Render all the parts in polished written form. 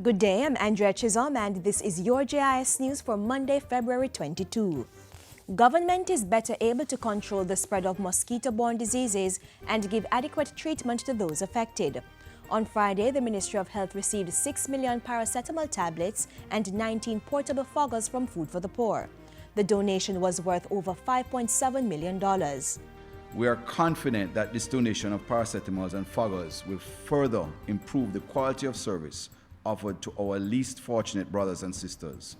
Good day, I'm Andrea Chisholm and this is your JIS News for Monday, February 22. Government is better able to control the spread of mosquito-borne diseases and give adequate treatment to those affected. On Friday, the Ministry of Health received 6 million paracetamol tablets and 19 portable foggers from Food for the Poor. The donation was worth over $5.7 million. We are confident that this donation of paracetamols and foggers will further improve the quality of service offered to our least fortunate brothers and sisters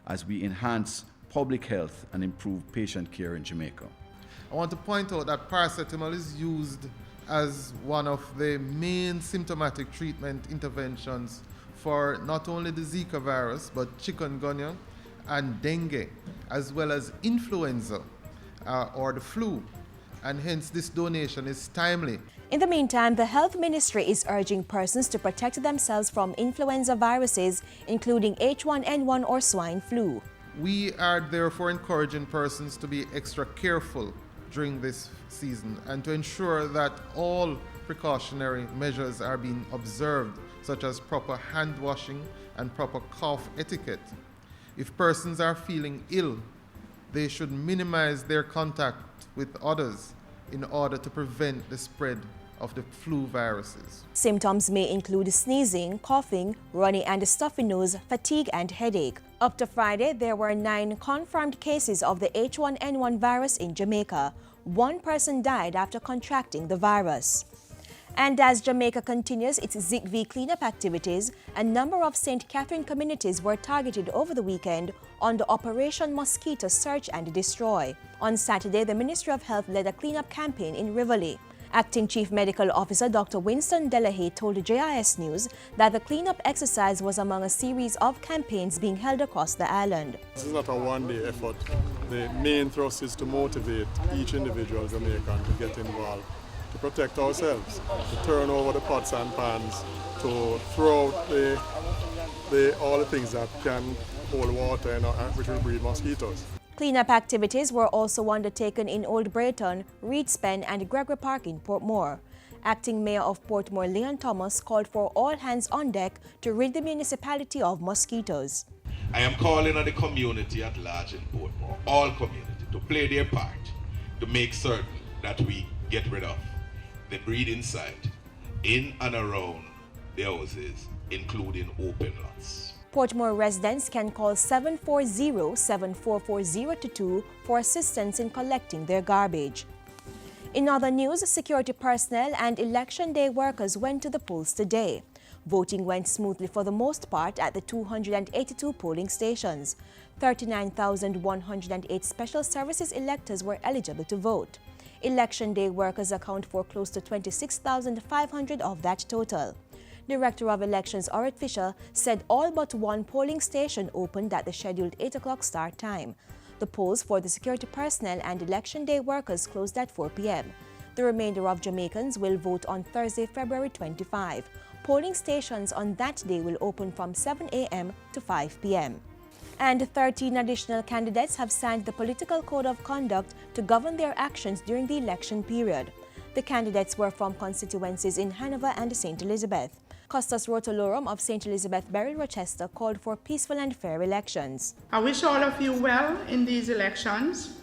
as we enhance public health and improve patient care in Jamaica. I want to point out that paracetamol is used as one of the main symptomatic treatment interventions for not only the Zika virus but chikungunya and dengue, as well as influenza or the flu, and hence this donation is timely. In the meantime, the Health Ministry is urging persons to protect themselves from influenza viruses, including H1N1 or swine flu. We are therefore encouraging persons to be extra careful during this season and to ensure that all precautionary measures are being observed, such as proper hand washing and proper cough etiquette. If persons are feeling ill, they should minimize their contact with others in order to prevent the spread of the flu viruses. Symptoms may include sneezing, coughing, runny and stuffy nose, fatigue and headache. Up to Friday, there were 9 confirmed cases of the H1N1 virus in Jamaica. 1 person died after contracting the virus. And as Jamaica continues its Jis cleanup activities, a number of St. Catherine communities were targeted over the weekend under Operation Mosquito Search and Destroy. On Saturday, the Ministry of Health led a cleanup campaign in Rivoli. Acting Chief Medical Officer Dr. Winston Delahaye told JIS News that the cleanup exercise was among a series of campaigns being held across the island. This is not a one-day effort. The main thrust is to motivate each individual Jamaican to get involved, to protect ourselves, to turn over the pots and pans, to throw out all the things that can hold water which will breed mosquitoes. Cleanup activities were also undertaken in Old Brayton, Reedspen and Gregory Park in Portmore. Acting Mayor of Portmore, Leon Thomas, called for all hands on deck to rid the municipality of mosquitoes. I am calling on the community at large in Portmore, all community, to play their part to make certain that we get rid of the breeding site in and around the houses, including open lots. Portmore residents can call 740-744022 for assistance in collecting their garbage. In other news, security personnel and election day workers went to the polls today. Voting went smoothly for the most part at the 282 polling stations. 39,108 special services electors were eligible to vote. Election day workers account for close to 26,500 of that total. Director of Elections Orit Fisher said all but 1 polling station opened at the scheduled 8 o'clock start time. The polls for the security personnel and election day workers closed at 4 p.m. The remainder of Jamaicans will vote on Thursday, February 25. Polling stations on that day will open from 7 a.m. to 5 p.m. And 13 additional candidates have signed the Political Code of Conduct to govern their actions during the election period. The candidates were from constituencies in Hanover and St. Elizabeth. Costas Rotolorum of St. Elizabeth Beryl Rochester called for peaceful and fair elections. I wish all of you well in these elections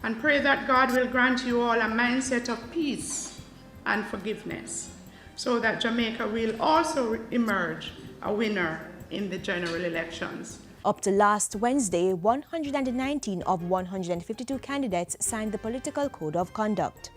and pray that God will grant you all a mindset of peace and forgiveness so that Jamaica will also emerge a winner in the general elections. Up to last Wednesday, 119 of 152 candidates signed the Political Code of Conduct.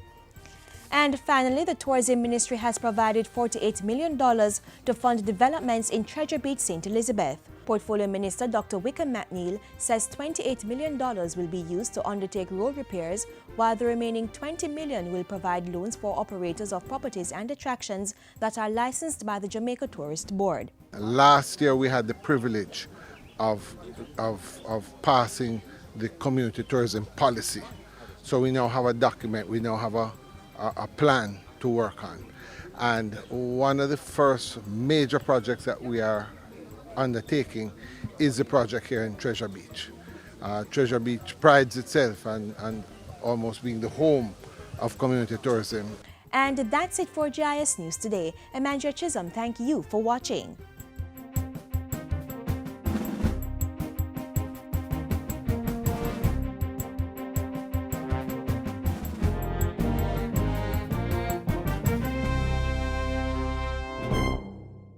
And finally, the Tourism Ministry has provided $48 million to fund developments in Treasure Beach, St. Elizabeth. Portfolio Minister Dr. Wickham McNeil says $28 million will be used to undertake road repairs, while the remaining $20 million will provide loans for operators of properties and attractions that are licensed by the Jamaica Tourist Board. Last year we had the privilege of passing the community tourism policy. So we now have a document, we now have a plan to work on. And one of the first major projects that we are undertaking is the project here in Treasure Beach. Treasure Beach prides itself and almost being the home of community tourism. And that's it for JIS News today. I'm Andrea Chisholm. Thank you for watching.